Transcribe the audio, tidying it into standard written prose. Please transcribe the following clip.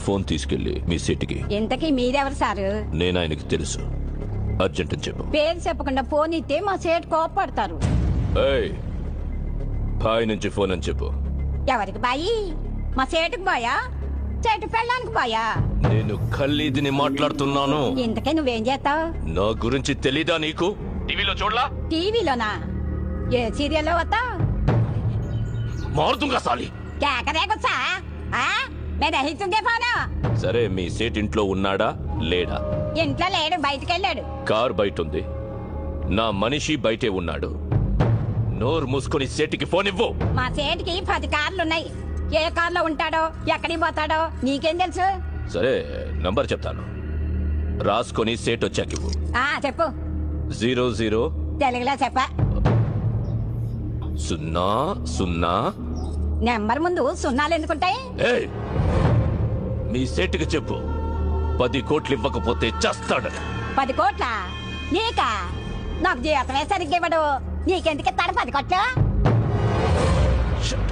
Phone తీసుకెళ్లి మీ సీటుకి. ఇంతకీ మీరెవరు సారు? నేను ఆయనకి తెలుసు. అర్జెంట్ అని చెప్పు. పేరు చెప్పకుండా ఫోన్ ఇస్తే మా సేటు కోపడతారు. ఏయ్, బాయ్ నుంచి ఫోన్ అని చెప్పు. ఎవరికి బాయి? మా సేటుకు బాయా? సేటు పెళ్ళానికి బాయా? నేను ఖల్లీదిని మాట్లాడుతున్నాను. ఇంతకీ నువ్వేం చేస్తావు? నా గురించి తెలీదా నీకు? టీవీలో చూడలా? టీవీలోనా? ఏ సీరియల్లో వస్తావు? మారుతుంగా సాలి. కేకరేకొచ్చా? నేను రహిస్తుందే ఫోను. సరే, మీ సేట్ ఇంట్లో ఉన్నాడా లేడా? ఇంట్లో లేడు, బయటికెళ్ళాడు. కార్ బయట ఉంది. నా మనిషి బయటే ఉన్నాడు. నోరు మూసుకొని సేటికి ఫోన్ ఇవ్వు. మా సేటికి 10 కార్లున్నాయి. ఏ కార్లో ఉంటాడో ఎక్కడికి పోతాడో నీకేం తెలుసు? సరే, నంబర్ చెప్తాను, రాసుకొని సేట్ వచ్చాక ఇవ్వు. చెప్పు. 00 తెలుగులో చెప్ప. 00. నెంబర్ ముందు సున్నాలు ఎందుకుంటాయి? ఏయ్, మీ సేటుకి చెప్పు 10 కోట్లు ఇవ్వకపోతే చస్తాడు. 10 కోట్ల? నీకా? నాకు జీవితమే సరిగ్గా ఇవ్వడు. నీకెందుకు ఇస్తాడు 10 కోట్లు? Shut.